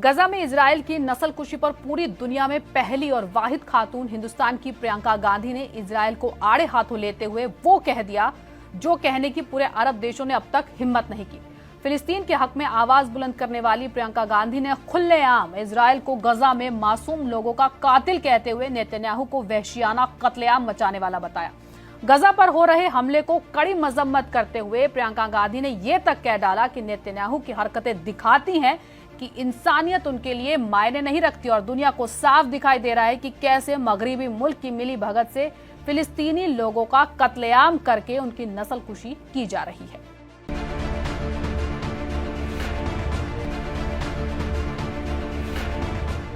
गजा में इजराइल की नस्लकुशी पर पूरी दुनिया में पहली और वाहिद खातून हिंदुस्तान की प्रियंका गांधी ने इजराइल को आड़े हाथों लेते हुए वो कह दिया जो कहने की पूरे अरब देशों ने अब तक हिम्मत नहीं की। फिलिस्तीन के हक में आवाज बुलंद करने वाली प्रियंका गांधी ने खुलेआम इजराइल को गजा में मासूम लोगों का कातिल कहते हुए नेतन्याहू को वहशियाना कत्लेआम मचाने वाला बताया। गजा पर हो रहे हमले को कड़ी मजम्मत करते हुए प्रियंका गांधी ने यह तक कह डाला कि नेतन्याहू की हरकतें दिखाती हैं कि इंसानियत उनके लिए मायने नहीं रखती और दुनिया को साफ दिखाई दे रहा है कि कैसे मगरिबी मुल्क की मिली भगत से फिलिस्तीनी लोगों का कत्लेआम करके उनकी नस्लकुशी की जा रही है।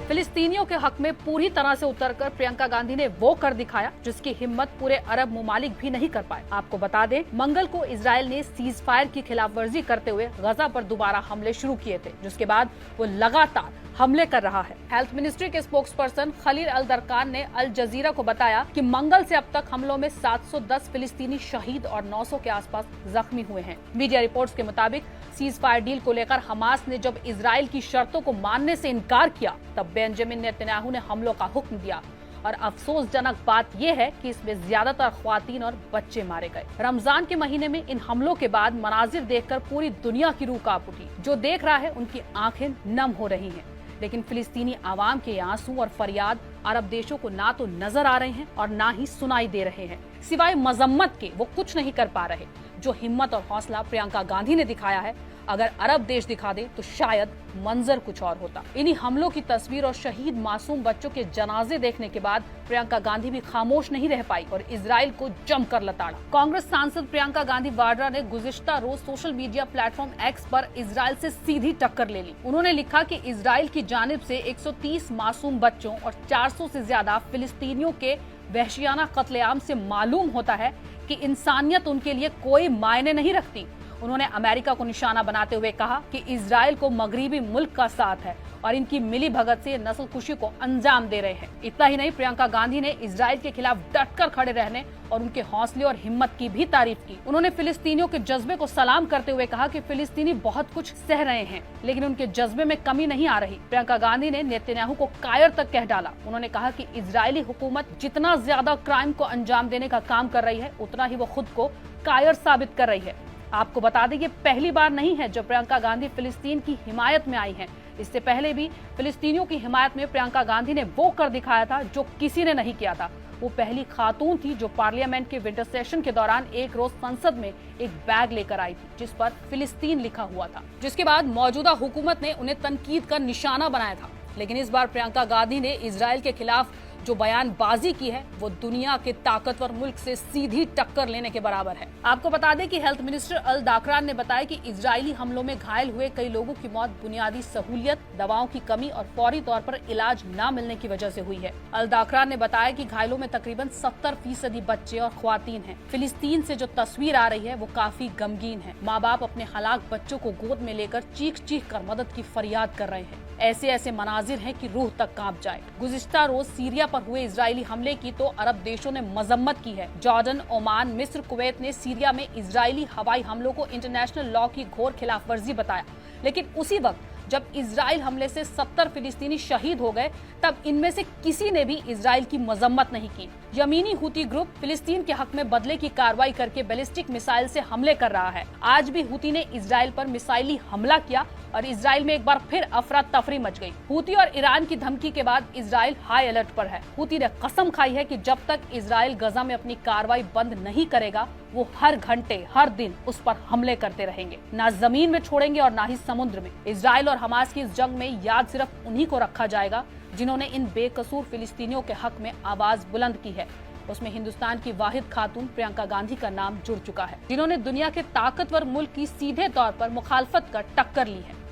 फिलिस्तीनियों के हक में पूरी तरह से उतरकर प्रियंका गांधी ने वो कर दिखाया जिसकी हिम्मत पूरे अरब मुमालिक भी नहीं कर पाए। आपको बता दें, मंगल को इजराइल ने सीज फायर की खिलाफवर्जी करते हुए गजा पर दोबारा हमले शुरू किए थे, जिसके बाद वो लगातार हमले कर रहा है। हेल्थ मिनिस्ट्री के स्पोक्सपर्सन खलील अल दरकान ने अल जजीरा को बताया कि मंगल से अब तक हमलों में 710 फिलिस्तीनी शहीद और 900 के आसपास जख्मी हुए हैं। मीडिया रिपोर्ट्स के मुताबिक सीज फायर डील को लेकर हमास ने जब इजराइल की शर्तों को मानने से इनकार किया, तब बेंजामिन नेतन्याहू ने हमलों का हुक्म दिया। और अफसोसजनक बात यह है कि इसमें ज्यादातर ख्वातीन और बच्चे मारे गए। रमजान के महीने में इन हमलों के बाद मनाजिर देखकर पूरी दुनिया की रूह कांप उठी। जो देख रहा है उनकी आंखें नम हो रही हैं। लेकिन फिलिस्तीनी आवाम के आंसू और फरियाद अरब देशों को ना तो नजर आ रहे हैं और ना ही सुनाई दे रहे हैं। सिवाय मजम्मत के वो कुछ नहीं कर पा रहे। जो हिम्मत और हौसला प्रियंका गांधी ने दिखाया है, अगर अरब देश दिखा दे तो शायद मंजर कुछ और होता। इन्हीं हमलों की तस्वीर और शहीद मासूम बच्चों के जनाजे देखने के बाद प्रियंका गांधी भी खामोश नहीं रह पाई और इजराइल को जमकर लताड़ा। कांग्रेस सांसद प्रियंका गांधी वाड्रा ने गुज़िश्ता रोज सोशल मीडिया प्लेटफॉर्म एक्स पर इजराइल से सीधी टक्कर ले ली। उन्होंने लिखा कि इजराइल की जानिब से 130 मासूम बच्चों और 400 से ज्यादा फिलिस्तीनियों के वहशियाना कत्लेआम से मालूम होता है कि इंसानियत उनके लिए कोई मायने नहीं रखती। उन्होंने अमेरिका को निशाना बनाते हुए कहा कि इजराइल को मगरिबी मुल्क का साथ है और इनकी मिली भगत से नस्लकुशी को अंजाम दे रहे हैं। इतना ही नहीं, प्रियंका गांधी ने इजराइल के खिलाफ डटकर खड़े रहने और उनके हौसले और हिम्मत की भी तारीफ की। उन्होंने फिलिस्तीनियों के जज्बे को सलाम करते हुए कहा कि फिलिस्तीनी बहुत कुछ सह रहे हैं, लेकिन उनके जज्बे में कमी नहीं आ रही। प्रियंका गांधी ने नेतन्याहू को कायर तक कह डाला। उन्होंने कहा कि इजरायली हुकूमत जितना ज्यादा क्राइम को अंजाम देने का काम कर रही है, उतना ही वो खुद को कायर साबित कर रही है। आपको बता दें, ये पहली बार नहीं है जब प्रियंका गांधी फिलिस्तीन की हिमायत में आई हैं। इससे पहले भी फिलिस्तीनियों की हिमायत में प्रियंका गांधी ने वो कर दिखाया था जो किसी ने नहीं किया था। वो पहली खातून थी जो पार्लियामेंट के विंटर सेशन के दौरान एक रोज संसद में एक बैग लेकर आई थी जिस पर फिलिस्तीन लिखा हुआ था, जिसके बाद मौजूदा हुकूमत ने उन्हें तनकीद का निशाना बनाया था। लेकिन इस बार प्रियंका गांधी ने इजराइल के खिलाफ जो बयानबाजी की है वो दुनिया के ताकतवर मुल्क से सीधी टक्कर लेने के बराबर है। आपको बता दें कि हेल्थ मिनिस्टर अल दाकरान ने बताया कि इजरायली हमलों में घायल हुए कई लोगों की मौत बुनियादी सहूलियत, दवाओं की कमी और फौरी तौर पर इलाज न मिलने की वजह से हुई है। अल दाकरान ने बताया कि घायलों में तकरीबन 70% बच्चे और ख्वातीन हैं। फिलिस्तीन से जो तस्वीर आ रही है वो काफी गमगीन है। माँ बाप अपने हलाक बच्चों को गोद में लेकर चीख चीख कर मदद की फरियाद कर रहे हैं। ऐसे मनाजिर हैं कि रूह तक कांप जाए। गुज़िश्ता रोज सीरिया पर हुए इजरायली हमले की तो अरब देशों ने मजम्मत की है। जॉर्डन, ओमान, मिस्र, कुवैत ने सीरिया में इजरायली हवाई हमलों को इंटरनेशनल लॉ की घोर खिलाफवर्जी बताया। लेकिन उसी वक्त जब इजराइल हमले से 70 फिलिस्तीनी शहीद हो गए, तब इनमें से किसी ने भी इजराइल की मजम्मत नहीं की। यमीनी हुती ग्रुप फिलिस्तीन के हक में बदले की कार्रवाई करके बैलिस्टिक मिसाइल से हमले कर रहा है। आज भी हुती ने इजराइल पर मिसाइली हमला किया और इजराइल में एक बार फिर अफरा तफरी मच गई। हुती और ईरान की धमकी के बाद इजराइल हाई अलर्ट पर है। हुती ने कसम खाई है कि जब तक इजराइल गजा में अपनी कार्रवाई बंद नहीं करेगा, वो हर घंटे हर दिन उस पर हमले करते रहेंगे। ना जमीन में छोड़ेंगे और ना ही समुद्र में। इजराइल और हमास की इस जंग में याद सिर्फ उन्हीं को रखा जाएगा जिन्होंने इन बेकसूर फिलिस्तीनियों के हक में आवाज बुलंद की है। उसमें हिंदुस्तान की वाहिद खातून प्रियंका गांधी का नाम जुड़ चुका है, जिन्होंने दुनिया के ताकतवर मुल्क की सीधे तौर पर मुखालफत कर टक्कर ली है।